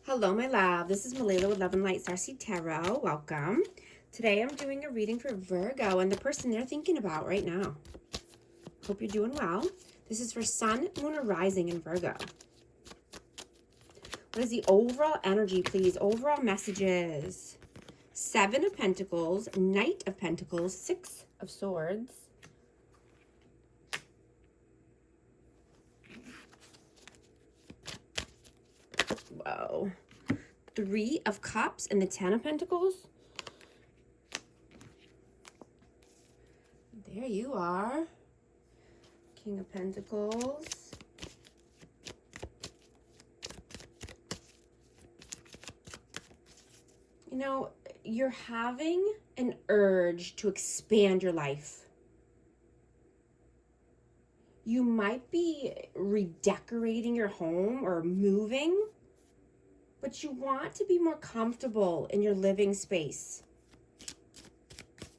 Hello, my love. This is Malila with Love and Light Starseed Tarot. Welcome. Today I'm doing a reading for Virgo and the person they're thinking about right now. Hope you're doing well. This is for Sun, Moon, or Rising in Virgo. What is the overall energy, please? Overall messages. 7 of Pentacles, Knight of Pentacles, 6 of Swords. Whoa. 3 of Cups and the 10 of Pentacles. There you are. King of Pentacles. You know, you're having an urge to expand your life. You might be redecorating your home or moving, but you want to be more comfortable in your living space.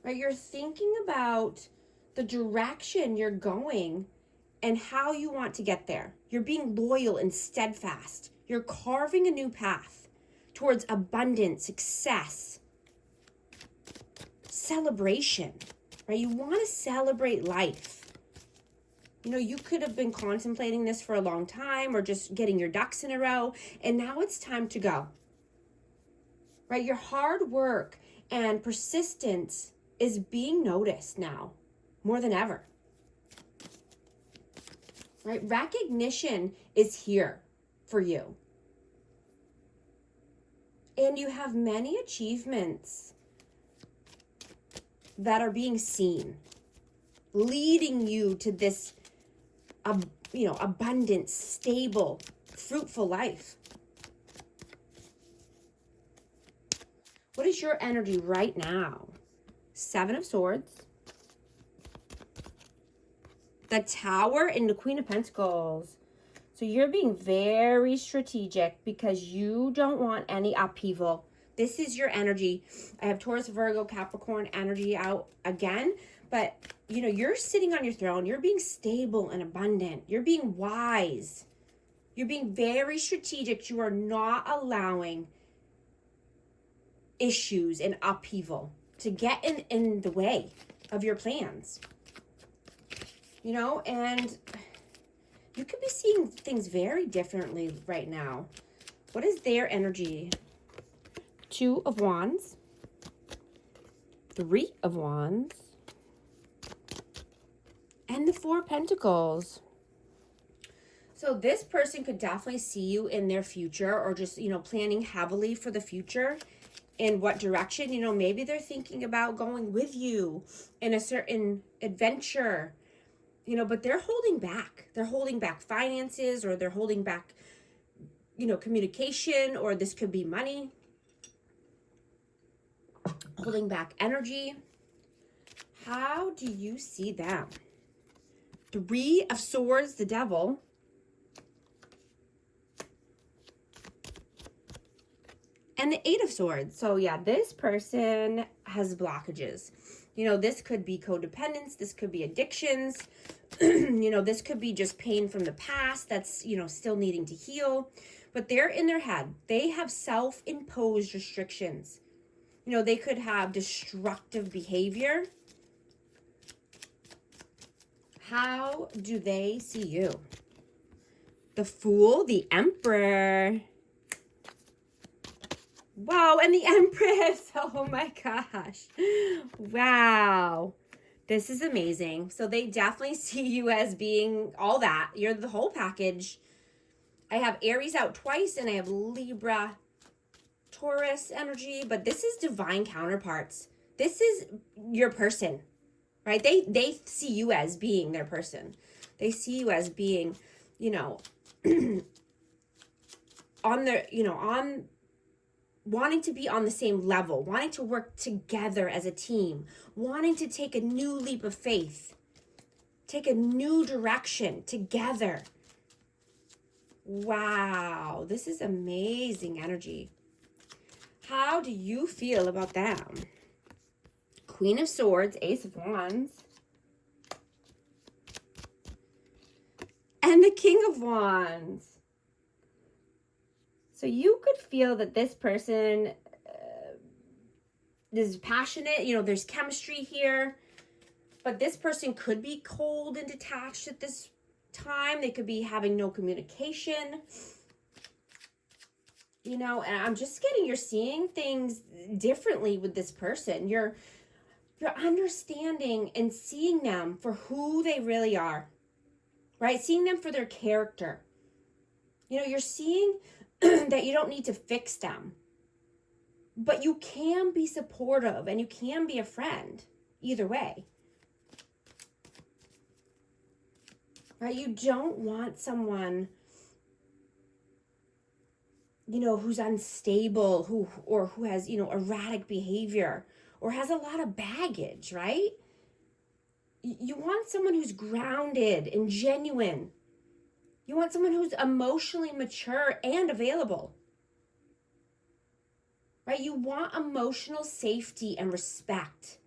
Right? You're thinking about the direction you're going and how you want to get there. You're being loyal and steadfast. You're carving a new path towards abundance, success, celebration, right? You want to celebrate life. You know, you could have been contemplating this for a long time or just getting your ducks in a row, and now it's time to go, right? Your hard work and persistence is being noticed now more than ever, right? Recognition is here for you. And you have many achievements that are being seen, leading you to this abundant, stable, fruitful life. What is your energy right now? 7 of Swords, the Tower, and the Queen of Pentacles. So you're being very strategic because you don't want any upheaval. This is your energy. I have Taurus, Virgo, Capricorn energy out again. But, you know, you're sitting on your throne. You're being stable and abundant. You're being wise. You're being very strategic. You are not allowing issues and upheaval to get in the way of your plans. You know, and you could be seeing things very differently right now. What is their energy? 2 of Wands. 3 of Wands. And the 4 of Pentacles. So this person could definitely see you in their future, or just, you know, planning heavily for the future. In what direction? You know, maybe they're thinking about going with you in a certain adventure, you know, but they're holding back. They're holding back finances, or they're holding back, you know, communication, or this could be money. Holding back energy. How do you see them? 3 of Swords, the Devil. And the 8 of Swords. So yeah, this person has blockages. You know, this could be codependence. This could be addictions. You know, this could be just pain from the past that's, you know, still needing to heal. But they're in their head. They have self-imposed restrictions. You know, they could have destructive behavior. How do they see you? The Fool, the Emperor. Wow, and the Empress. Oh my gosh. Wow. This is amazing. So they definitely see you as being all that. You're the whole package. I have Aries out twice, and I have Libra, Taurus energy, but this is divine counterparts. This is your person, right? They see you as being their person. They see you as being, you know, on wanting to be on the same level, wanting to work together as a team, wanting to take a new leap of faith, take a new direction together. Wow, this is amazing energy. How do you feel about them? Queen of Swords, Ace of Wands, and the King of Wands. So you could feel that this person is passionate, you know, there's chemistry here, but this person could be cold and detached at this time. They could be having no communication, you know, and I'm just getting, you're seeing things differently with this person. You're understanding and seeing them for who they really are, right? Seeing them for their character. You know, you're seeing that you don't need to fix them, but you can be supportive and you can be a friend either way. Right? You don't want someone, you know, who's unstable, who has, you know, erratic behavior or has a lot of baggage, right? You want someone who's grounded and genuine. You want someone who's emotionally mature and available. Right? You want emotional safety and respect,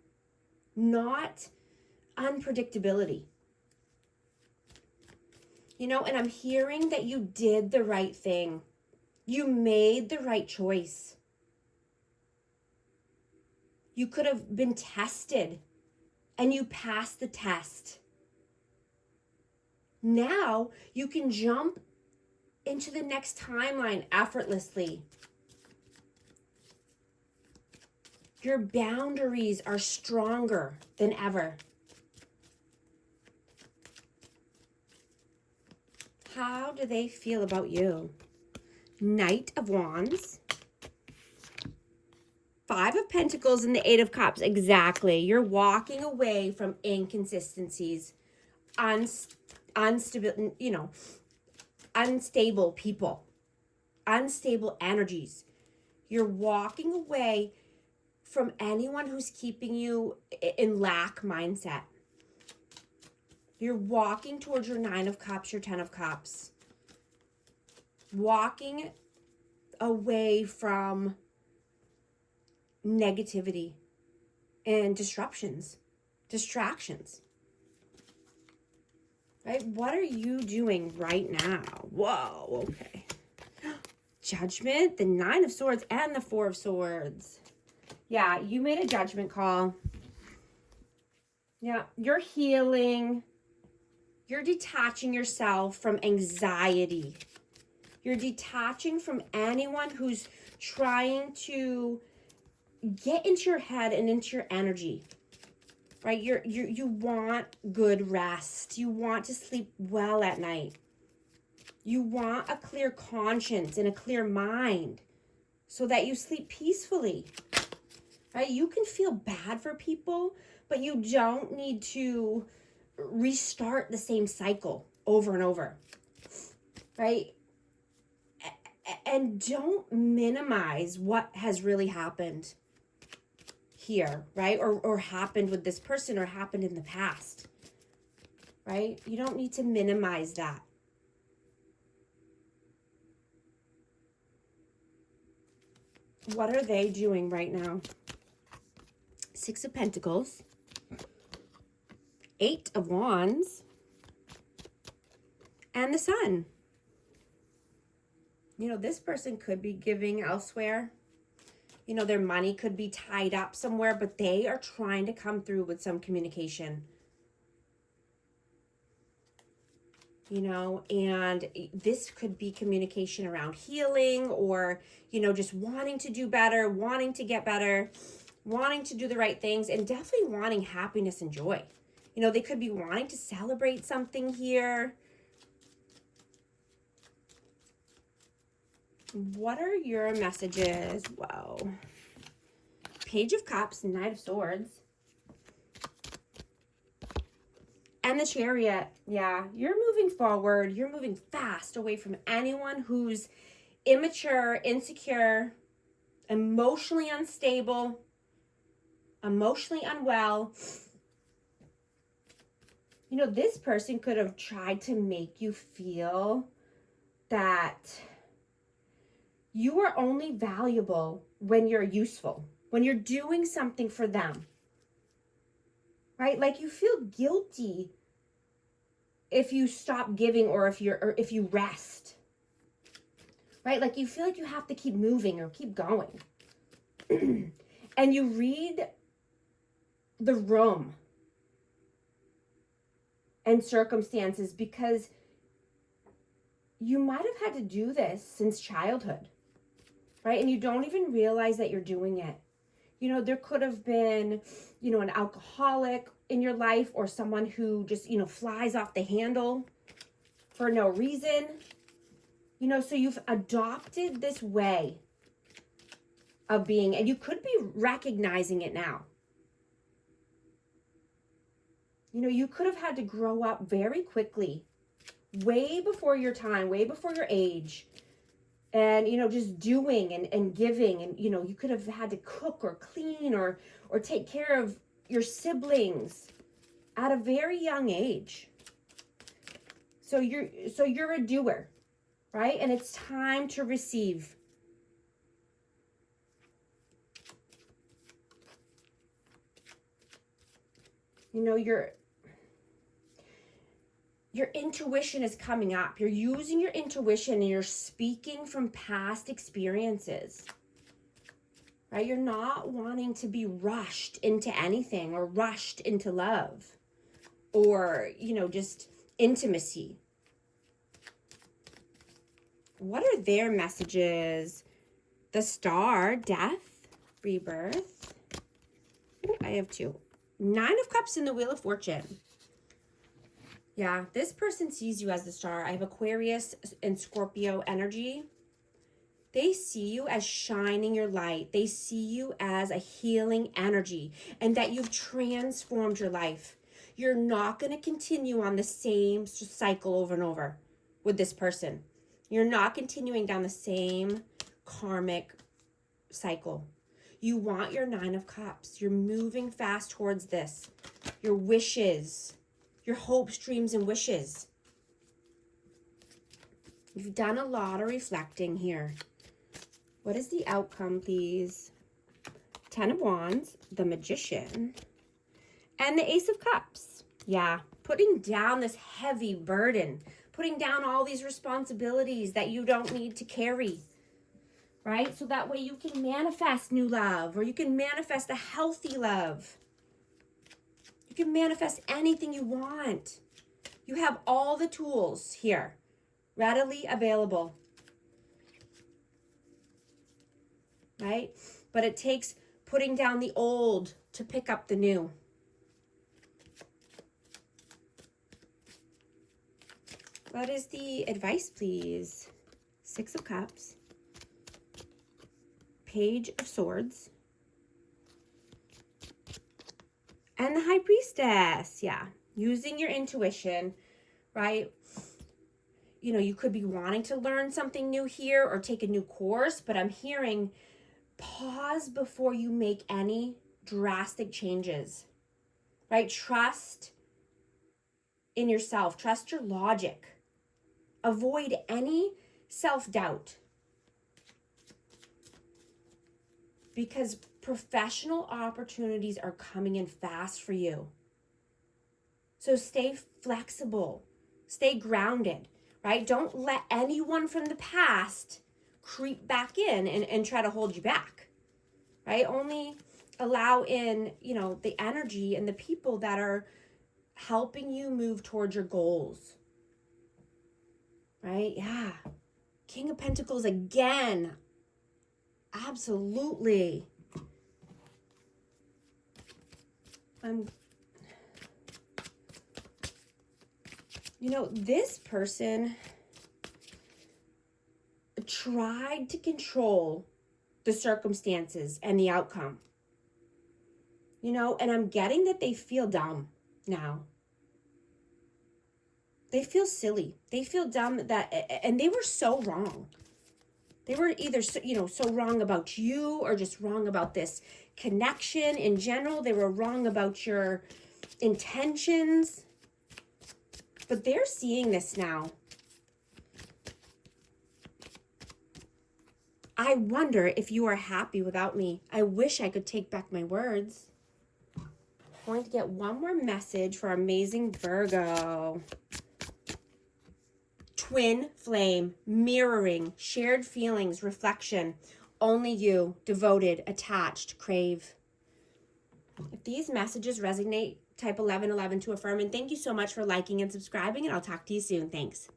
not unpredictability. You know, and I'm hearing that you did the right thing. You made the right choice. You could have been tested and you passed the test. Now you can jump into the next timeline effortlessly. Your boundaries are stronger than ever. How do they feel about you? Knight of Wands. 5 of Pentacles and the 8 of Cups. Exactly. You're walking away from inconsistencies, unstable, you know, unstable people, unstable energies. You're walking away from anyone who's keeping you in lack mindset. You're walking towards your 9 of Cups, your 10 of Cups. Walking away from negativity and distractions. Right? What are you doing right now? Whoa, okay. Judgment, the 9 of Swords, and the 4 of Swords. Yeah, you made a judgment call. Yeah, you're healing. You're detaching yourself from anxiety. You're detaching from anyone who's trying to get into your head and into your energy. Right? You want good rest. You want to sleep well at night. You want a clear conscience and a clear mind so that you sleep peacefully. Right? You can feel bad for people, but you don't need to restart the same cycle over and over. Right? And don't minimize what has really happened here, right? Or happened with this person or happened in the past, right? You don't need to minimize that. What are they doing right now? 6 of Pentacles, 8 of Wands, and the Sun. You know, this person could be giving elsewhere. You know, their money could be tied up somewhere, but they are trying to come through with some communication. You know, and this could be communication around healing or, you know, just wanting to do better, wanting to get better, wanting to do the right things, and definitely wanting happiness and joy. You know, they could be wanting to celebrate something here. What are your messages? Whoa. Page of Cups, Knight of Swords. And the Chariot. Yeah, you're moving forward. You're moving fast away from anyone who's immature, insecure, emotionally unstable, emotionally unwell. You know, this person could have tried to make you feel that you are only valuable when you're useful, when you're doing something for them, right? Like you feel guilty if you stop giving or if you rest, right? Like you feel like you have to keep moving or keep going. And you read the room and circumstances because you might have had to do this since childhood, right? And you don't even realize that you're doing it. You know, there could have been, you know, an alcoholic in your life or someone who just, you know, flies off the handle for no reason. You know, so you've adopted this way of being, and you could be recognizing it now. You know, you could have had to grow up very quickly, way before your time, way before your age. And, you know, just doing and giving. And, you know, you could have had to cook or clean or take care of your siblings at a very young age. So you're a doer, right? And it's time to receive. You know, your intuition is coming up. You're using your intuition and you're speaking from past experiences, right? You're not wanting to be rushed into anything or rushed into love or, you know, just intimacy. What are their messages? The Star, death, rebirth. Ooh, I have 2. 9 of Cups and the Wheel of Fortune. Yeah, this person sees you as the Star. I have Aquarius and Scorpio energy. They see you as shining your light. They see you as a healing energy and that you've transformed your life. You're not going to continue on the same cycle over and over with this person. You're not continuing down the same karmic cycle. You want your 9 of Cups. You're moving fast towards this. Your wishes, your hopes, dreams, and wishes. You've done a lot of reflecting here. What is the outcome, please? 10 of Wands, the Magician, and the Ace of Cups. Yeah, putting down this heavy burden, putting down all these responsibilities that you don't need to carry, right? So that way you can manifest new love, or you can manifest a healthy love. You can manifest anything you want. You have all the tools here, readily available, right? But it takes putting down the old to pick up the new. What is the advice, please? 6 of Cups, Page of Swords, and the High Priestess. Yeah, using your intuition, right? You know, you could be wanting to learn something new here or take a new course, but I'm hearing pause before you make any drastic changes, right? Trust in yourself. Trust your logic. Avoid any self-doubt, because professional opportunities are coming in fast for you. So stay flexible, stay grounded, right? Don't let anyone from the past creep back in and try to hold you back, right? Only allow in, you know, the energy and the people that are helping you move towards your goals, right? Yeah. King of Pentacles again. Absolutely. You know, this person tried to control the circumstances and the outcome. You know, and I'm getting that they feel dumb now. They feel silly. They feel dumb and they were so wrong. They were either, you know, so wrong about you or just wrong about this connection in general. They were wrong about your intentions. But they're seeing this now. I wonder if you are happy without me. I wish I could take back my words. I'm going to get one more message for amazing Virgo. twin flame, mirroring, shared feelings, reflection, only you, devoted, attached, crave. If these messages resonate, type 1111 to affirm. And thank you so much for liking and subscribing, and I'll talk to you soon. Thanks.